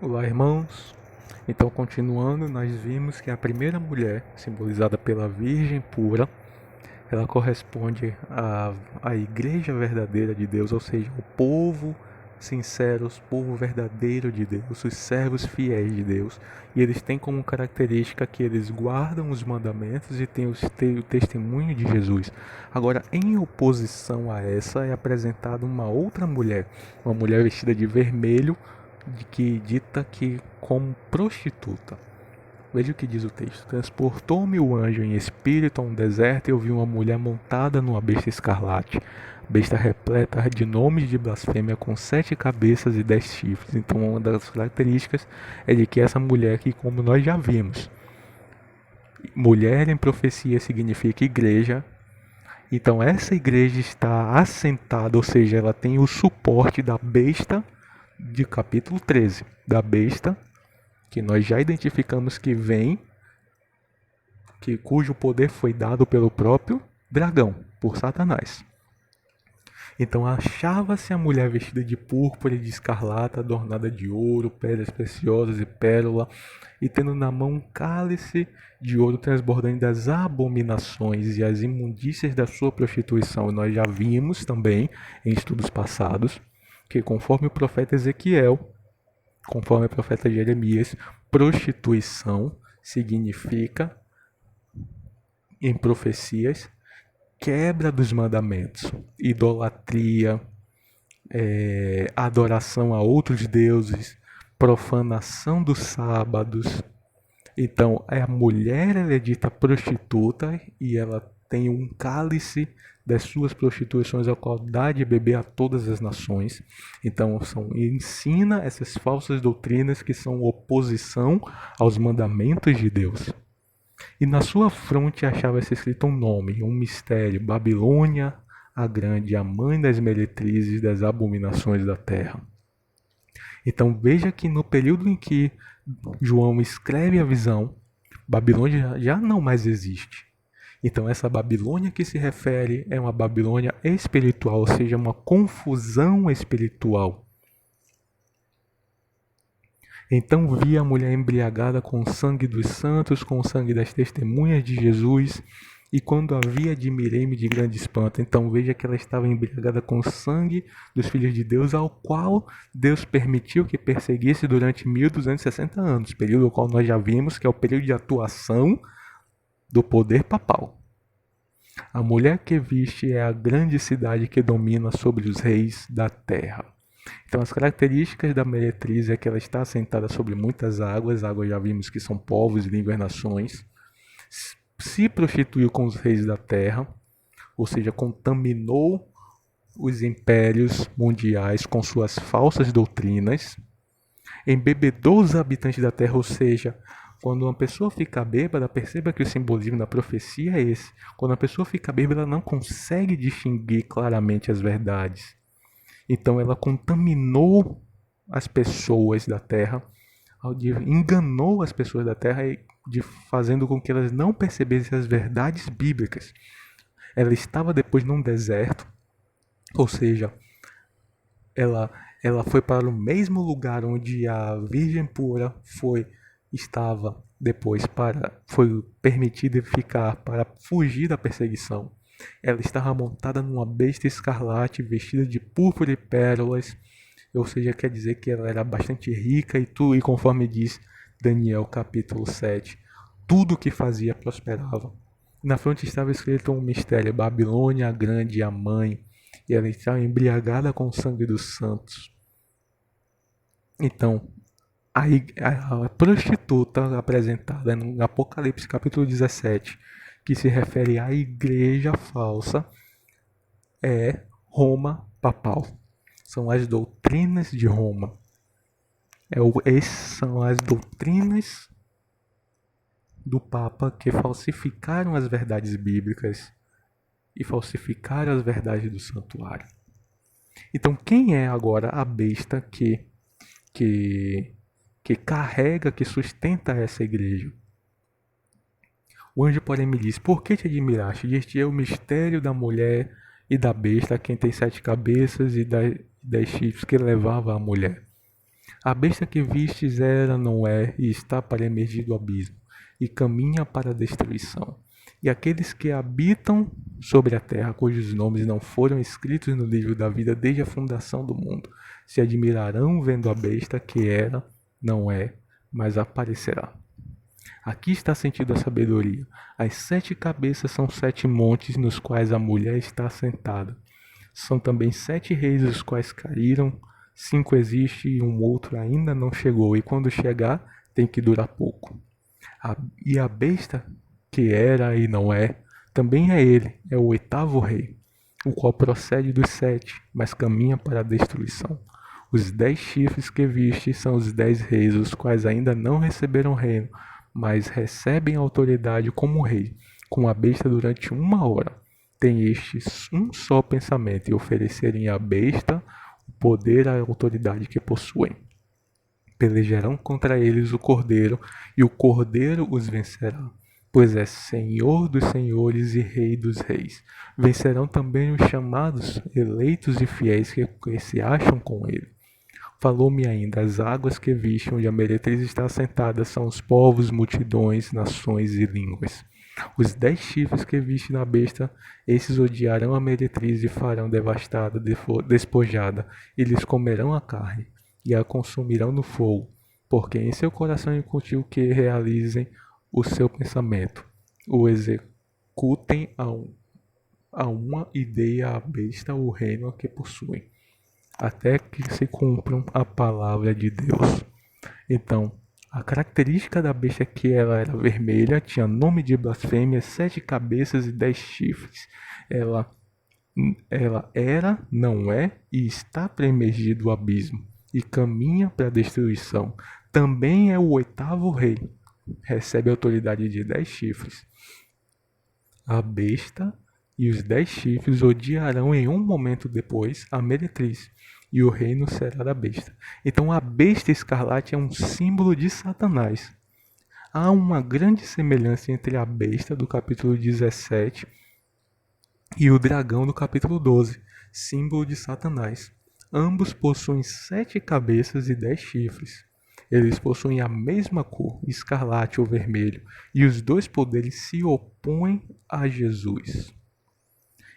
Olá, irmãos. Então, continuando, nós vimos que a primeira mulher, simbolizada pela Virgem pura, ela corresponde à igreja verdadeira de Deus, ou seja, o povo sincero, o povo verdadeiro de Deus, os servos fiéis de Deus. E eles têm como característica que eles guardam os mandamentos e têm o testemunho de Jesus. Agora, em oposição a essa, é apresentada uma outra mulher, uma mulher vestida de vermelho, que dita que como prostituta. Veja o que diz o texto. Transportou-me o anjo em espírito a um deserto e eu vi uma mulher montada numa besta escarlate. Besta repleta de nomes de blasfêmia com 7 cabeças e 10 chifres. Então uma das características é de que essa mulher que, como nós já vimos, mulher em profecia significa igreja. Então essa igreja está assentada, ou seja, ela tem o suporte da besta de capítulo 13. Da besta que nós já identificamos que vem, cujo poder foi dado pelo próprio dragão, por Satanás. Então achava-se a mulher vestida de púrpura e de escarlata, adornada de ouro, pedras preciosas e pérola, e tendo na mão um cálice de ouro transbordando das abominações e as imundícias da sua prostituição. E nós já vimos também em estudos passados que, conforme o profeta Ezequiel, conforme o profeta Jeremias, prostituição significa, em profecias, quebra dos mandamentos, idolatria, adoração a outros deuses, profanação dos sábados. Então, a mulher ela é dita prostituta e ela tem um cálice das suas prostituições ao qual dá de beber a todas as nações. Então, ensina essas falsas doutrinas que são oposição aos mandamentos de Deus. E na sua fronte achava-se escrito um nome, um mistério: Babilônia a Grande, a mãe das meretrizes das abominações da terra. Então veja que no período em que João escreve a visão, Babilônia já não mais existe. Então essa Babilônia que se refere é uma Babilônia espiritual, ou seja, uma confusão espiritual. Então vi a mulher embriagada com o sangue dos santos, com o sangue das testemunhas de Jesus, e quando a vi, admirei-me de grande espanto. Então veja que ela estava embriagada com o sangue dos filhos de Deus, ao qual Deus permitiu que perseguisse durante 1260 anos, período ao qual nós já vimos que é o período de atuação do poder papal. A mulher que viste é a grande cidade que domina sobre os reis da terra. Então as características da meretriz é que ela está assentada sobre muitas águas já vimos que são povos, línguas, nações, se prostituiu com os reis da terra, ou seja, contaminou os impérios mundiais com suas falsas doutrinas, embebedou os habitantes da terra, ou seja, quando uma pessoa fica bêbada, perceba que o simbolismo da profecia é esse. Quando a pessoa fica bêbada, ela não consegue distinguir claramente as verdades. Então ela contaminou as pessoas da terra, enganou as pessoas da terra, fazendo com que elas não percebessem as verdades bíblicas. Ela estava depois num deserto, ou seja, ela foi para o mesmo lugar onde a Virgem pura estava depois, foi permitida ficar para fugir da perseguição. Ela estava montada numa besta escarlate, vestida de púrpura e pérolas, ou seja, quer dizer que ela era bastante rica e conforme diz Daniel capítulo 7, tudo que fazia prosperava. Na fronte estava escrito um mistério: Babilônia a Grande, a mãe, e ela estava embriagada com o sangue dos santos. Então, a prostituta apresentada no Apocalipse capítulo 17, que se refere à igreja falsa, é Roma papal. São as doutrinas de Roma. São as doutrinas do Papa que falsificaram as verdades bíblicas e falsificaram as verdades do santuário. Então, quem é agora a besta que carrega, que sustenta essa igreja? O anjo, porém, me disse: por que te admiraste? Este é o mistério da mulher e da besta, quem tem 7 cabeças e 10 chifres, que levava a mulher. A besta que vistes era, não é, e está para emergir do abismo, e caminha para a destruição. E aqueles que habitam sobre a terra, cujos nomes não foram escritos no livro da vida desde a fundação do mundo, se admirarão vendo a besta que era, não é, mas aparecerá. Aqui está sentido a sabedoria. As 7 cabeças são 7 montes nos quais a mulher está sentada. São também 7 reis os quais caíram, 5 existe e um outro ainda não chegou, e quando chegar tem que durar pouco. E a besta, que era e não é, também é ele, é o 8º rei, o qual procede dos 7, mas caminha para a destruição. Os 10 chifres que viste são os 10 reis, os quais ainda não receberam reino, mas recebem autoridade como rei, com a besta durante 1 hora. Tem estes um só pensamento, e oferecerem à besta o poder e a autoridade que possuem. Pelejarão contra eles o cordeiro, e o cordeiro os vencerá, pois é Senhor dos senhores e Rei dos reis. Vencerão também os chamados, eleitos e fiéis que se acham com ele. Falou-me ainda, as águas que viste onde a meretriz está assentada são os povos, multidões, nações e línguas. Os 10 chifres que viste na besta, esses odiarão a meretriz e farão devastada, despojada, e lhes comerão a carne, e a consumirão no fogo, porque em seu coração incutiu que realizem o seu pensamento, o executem a uma ideia à besta o reino que possuem, até que se cumpram a palavra de Deus. Então, a característica da besta é que ela era vermelha, tinha nome de blasfêmia, 7 cabeças e 10 chifres. Ela era, não é e está para emergir do abismo e caminha para a destruição. Também é o 8º rei, recebe a autoridade de 10 chifres. A besta e os 10 chifres odiarão em um momento depois a meretriz, e o reino será da besta. Então a besta escarlate é um símbolo de Satanás. Há uma grande semelhança entre a besta do capítulo 17 e o dragão do capítulo 12, símbolo de Satanás. Ambos possuem 7 cabeças e 10 chifres. Eles possuem a mesma cor, escarlate ou vermelho, e os dois poderes se opõem a Jesus.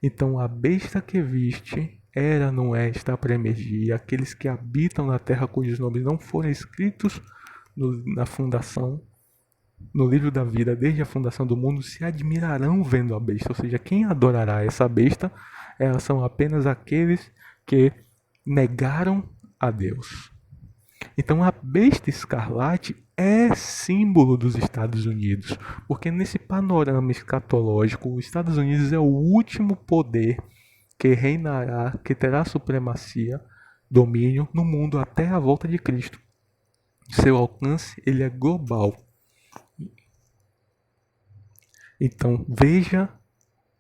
Então a besta que viste era, não é, está para emergir. Aqueles que habitam na terra cujos nomes não foram escritos na fundação, no livro da vida, desde a fundação do mundo, se admirarão vendo a besta. Ou seja, quem adorará essa besta, elas são apenas aqueles que negaram a Deus. Então a besta escarlate é símbolo dos Estados Unidos, porque nesse panorama escatológico, os Estados Unidos é o último poder que reinará, que terá supremacia, domínio no mundo até a volta de Cristo. Seu alcance ele é global. Então veja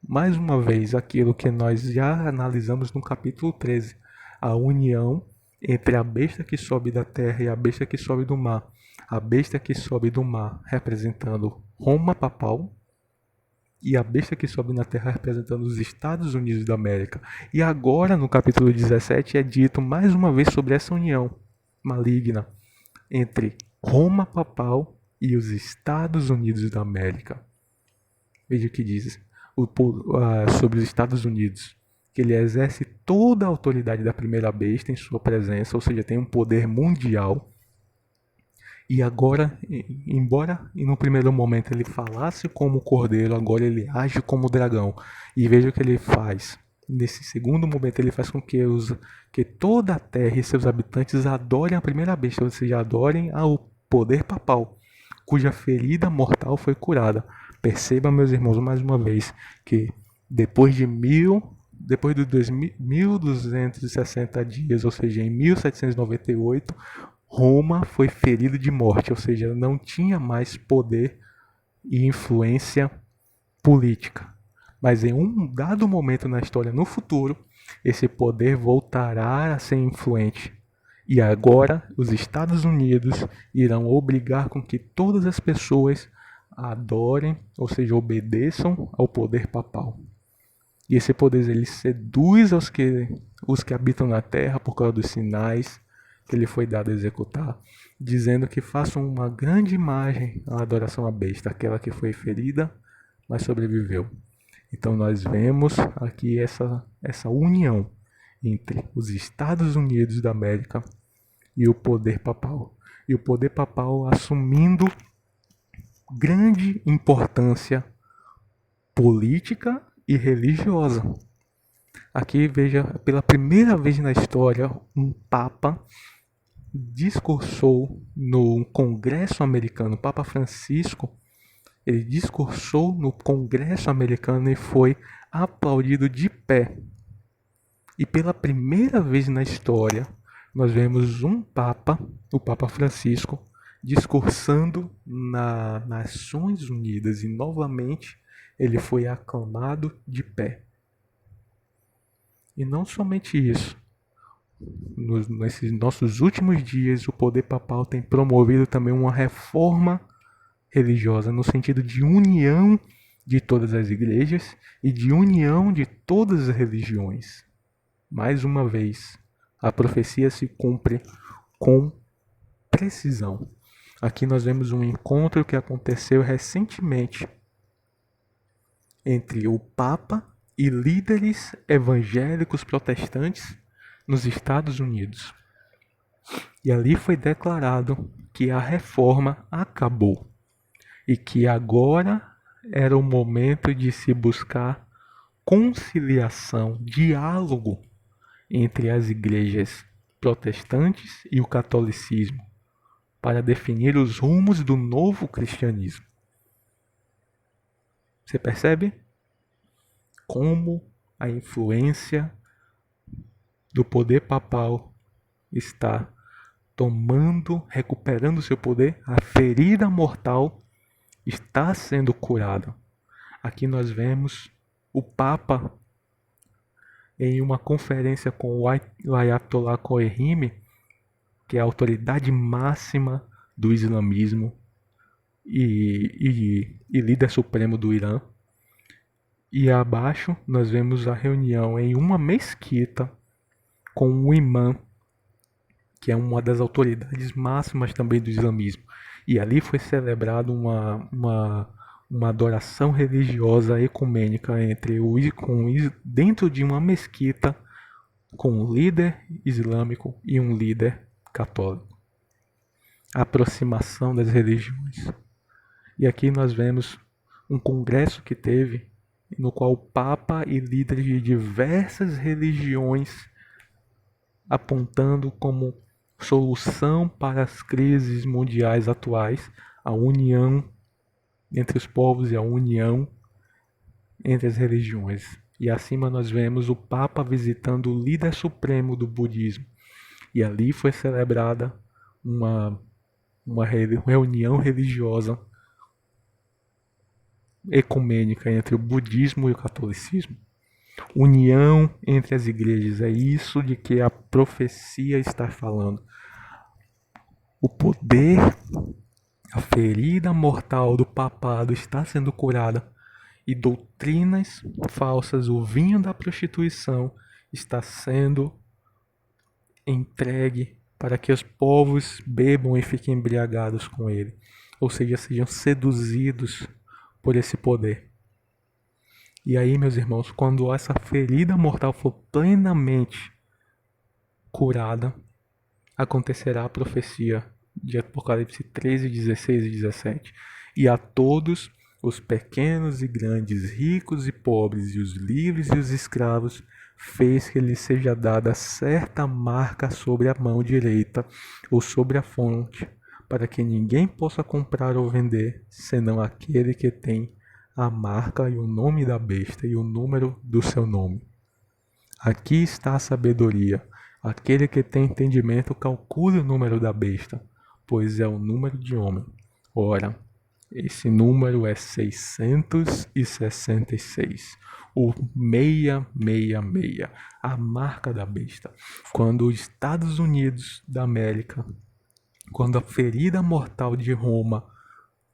mais uma vez aquilo que nós já analisamos no capítulo 13, a união entre a besta que sobe da terra e a besta que sobe do mar. A besta que sobe do mar representando Roma papal, e a besta que sobe na terra representando os Estados Unidos da América. E agora, no capítulo 17, é dito mais uma vez sobre essa união maligna entre Roma papal e os Estados Unidos da América. Veja o que diz sobre os Estados Unidos, que ele exerce toda a autoridade da primeira besta em sua presença, ou seja, tem um poder mundial. E agora, embora no primeiro momento ele falasse como cordeiro, agora ele age como dragão. E veja o que ele faz. Nesse segundo momento ele faz com que toda a terra e seus habitantes adorem a primeira besta, ou seja, adorem ao poder papal, cuja ferida mortal foi curada. Perceba, meus irmãos, mais uma vez, que depois dos 1260 dias, ou seja, em 1798, Roma foi ferida de morte, ou seja, não tinha mais poder e influência política. Mas em um dado momento na história, no futuro, esse poder voltará a ser influente. E agora os Estados Unidos irão obrigar com que todas as pessoas adorem, ou seja, obedeçam ao poder papal. E esse poder ele seduz os que habitam na terra por causa dos sinais, que lhe foi dado a executar, dizendo que façam uma grande imagem à adoração à besta, aquela que foi ferida, mas sobreviveu. Então nós vemos aqui essa união entre os Estados Unidos da América e o poder papal. E o poder papal assumindo grande importância política e religiosa. Aqui veja, pela primeira vez na história, um papa discursou no Congresso americano. O Papa Francisco, ele discursou no Congresso americano e foi aplaudido de pé. E pela primeira vez na história, nós vemos um papa, o Papa Francisco, discursando nas Nações Unidas, e novamente ele foi aclamado de pé. E não somente isso, nesses nossos últimos dias, o poder papal tem promovido também uma reforma religiosa, no sentido de união de todas as igrejas e de união de todas as religiões. Mais uma vez, a profecia se cumpre com precisão. Aqui nós vemos um encontro que aconteceu recentemente entre o Papa e líderes evangélicos protestantes nos Estados Unidos. E ali foi declarado que a reforma acabou e que agora era o momento de se buscar conciliação, diálogo entre as igrejas protestantes e o catolicismo para definir os rumos do novo cristianismo. Você percebe como a influência do poder papal está recuperando seu poder? A ferida mortal está sendo curada. Aqui nós vemos o Papa em uma conferência com o Ayatollah Khomeini, que é a autoridade máxima do islamismo e líder supremo do Irã. E abaixo nós vemos a reunião em uma mesquita com um imã, que é uma das autoridades máximas também do islamismo. E ali foi celebrado uma adoração religiosa ecumênica dentro de uma mesquita com um líder islâmico e um líder católico. A aproximação das religiões. E aqui nós vemos um congresso que teve, no qual o Papa e líderes de diversas religiões apontando como solução para as crises mundiais atuais a união entre os povos e a união entre as religiões. E acima nós vemos o Papa visitando o líder supremo do budismo. E ali foi celebrada uma reunião religiosa ecumênica entre o budismo e o catolicismo. União entre as igrejas, é isso de que a profecia está falando. O poder, a ferida mortal do papado está sendo curada e doutrinas falsas, o vinho da prostituição está sendo entregue para que os povos bebam e fiquem embriagados com ele, ou seja, sejam seduzidos por esse poder. E aí, meus irmãos, quando essa ferida mortal for plenamente curada, acontecerá a profecia de Apocalipse 13, 16 e 17. E a todos, os pequenos e grandes, ricos e pobres, e os livres e os escravos, fez que lhes seja dada certa marca sobre a mão direita ou sobre a fronte, para que ninguém possa comprar ou vender, senão aquele que tem a marca e o nome da besta e o número do seu nome. Aqui está a sabedoria. Aquele que tem entendimento calcule o número da besta, pois é o número de homem. Ora, esse número é 666. O 666, a marca da besta. Quando os Estados Unidos da América, quando a ferida mortal de Roma,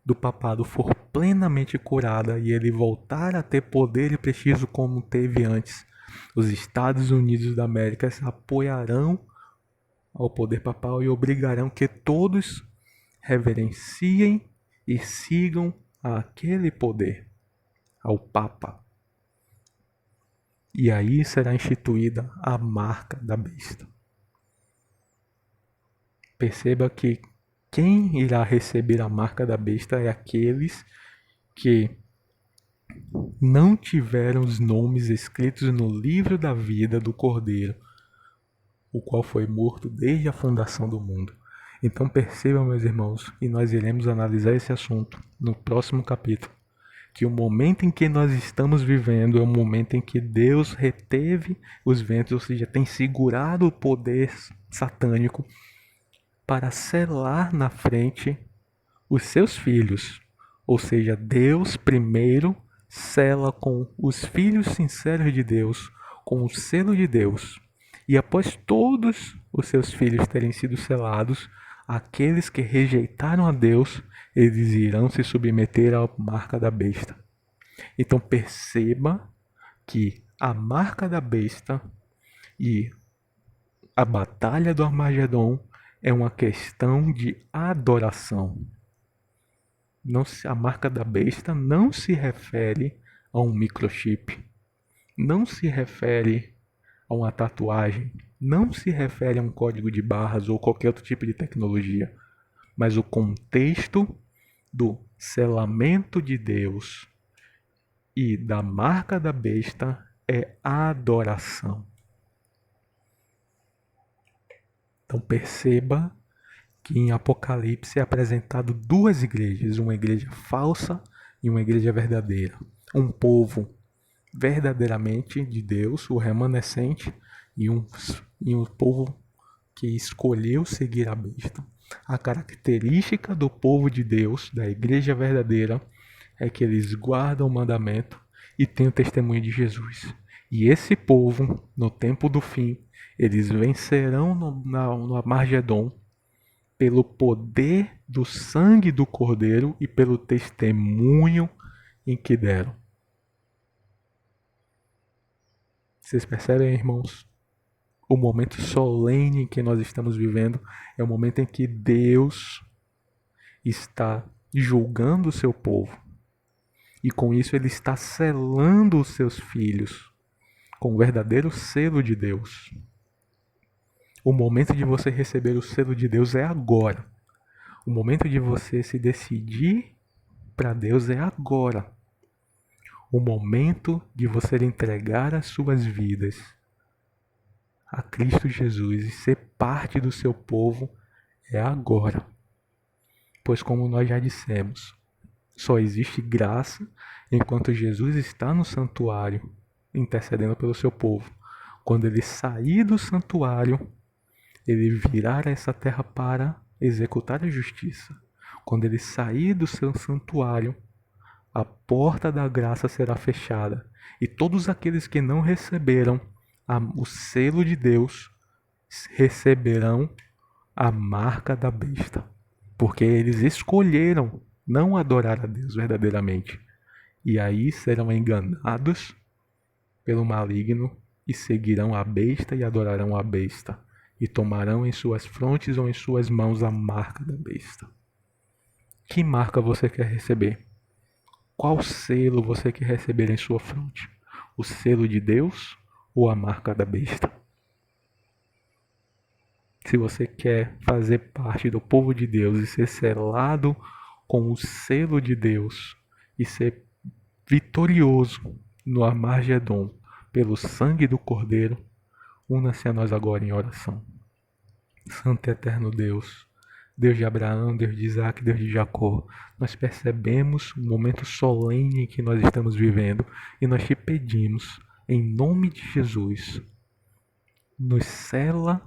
do papado, for plenamente curada e ele voltar a ter poder e prestígio como teve antes, os Estados Unidos da América se apoiarão ao poder papal e obrigarão que todos reverenciem e sigam aquele poder, ao Papa. E aí será instituída a marca da besta. Perceba que quem irá receber a marca da besta é aqueles que não tiveram os nomes escritos no livro da vida do Cordeiro, o qual foi morto desde a fundação do mundo. Então percebam, meus irmãos, e nós iremos analisar esse assunto no próximo capítulo, que o momento em que nós estamos vivendo é o momento em que Deus reteve os ventos, ou seja, tem segurado o poder satânico para selar na frente os seus filhos. Ou seja, Deus primeiro sela com os filhos sinceros de Deus, com o selo de Deus. E após todos os seus filhos terem sido selados, aqueles que rejeitaram a Deus, eles irão se submeter à marca da besta. Então perceba que a marca da besta e a batalha do Armagedon é uma questão de adoração. A marca da besta não se refere a um microchip, não se refere a uma tatuagem, não se refere a um código de barras ou qualquer outro tipo de tecnologia, mas o contexto do selamento de Deus e da marca da besta é adoração. Então perceba que em Apocalipse é apresentado duas igrejas, uma igreja falsa e uma igreja verdadeira. Um povo verdadeiramente de Deus, o remanescente, e um povo que escolheu seguir a besta. A característica do povo de Deus, da igreja verdadeira, é que eles guardam o mandamento e têm o testemunho de Jesus. E esse povo, no tempo do fim, eles vencerão no Armagedon pelo poder do sangue do Cordeiro e pelo testemunho em que deram. Vocês percebem, irmãos? O momento solene em que nós estamos vivendo é o momento em que Deus está julgando o seu povo. E com isso ele está selando os seus filhos com o verdadeiro selo de Deus. O momento de você receber o selo de Deus é agora. O momento de você se decidir para Deus é agora. O momento de você entregar as suas vidas a Cristo Jesus e ser parte do seu povo é agora. Pois como nós já dissemos, só existe graça enquanto Jesus está no santuário intercedendo pelo seu povo. Quando ele sair do santuário, ele virá a essa terra para executar a justiça. Quando ele sair do seu santuário, a porta da graça será fechada e todos aqueles que não receberam o selo de Deus receberão a marca da besta, porque eles escolheram não adorar a Deus verdadeiramente. E aí serão enganados pelo maligno e seguirão a besta e adorarão a besta e tomarão em suas frontes ou em suas mãos a marca da besta. Que marca você quer receber? Qual selo você quer receber em sua fronte? O selo de Deus ou a marca da besta? Se você quer fazer parte do povo de Deus e ser selado com o selo de Deus e ser vitorioso no Armagedon pelo sangue do Cordeiro, una-se a nós agora em oração. Santo e eterno Deus, Deus de Abraão, Deus de Isaac, Deus de Jacó, nós percebemos o momento solene que nós estamos vivendo e nós te pedimos, em nome de Jesus, nos sela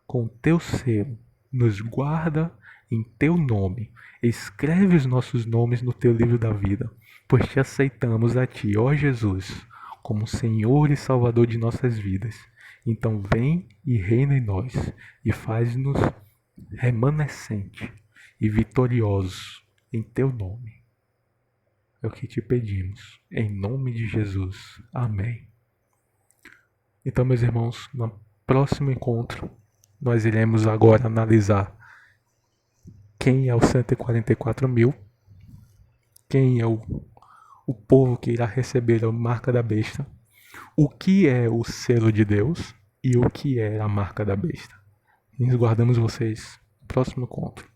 com teu selo, nos guarda em teu nome, escreve os nossos nomes no teu livro da vida, pois te aceitamos a ti, ó Jesus, como Senhor e Salvador de nossas vidas. Então vem e reina em nós e faz-nos remanescente e vitoriosos em teu nome. É o que te pedimos, em nome de Jesus. Amém. Então, meus irmãos, no próximo encontro, Nós iremos agora analisar quem é os 144 mil, quem é o povo que irá receber a marca da besta, o que é o selo de Deus e o que é a marca da besta. E guardamos vocês no próximo encontro.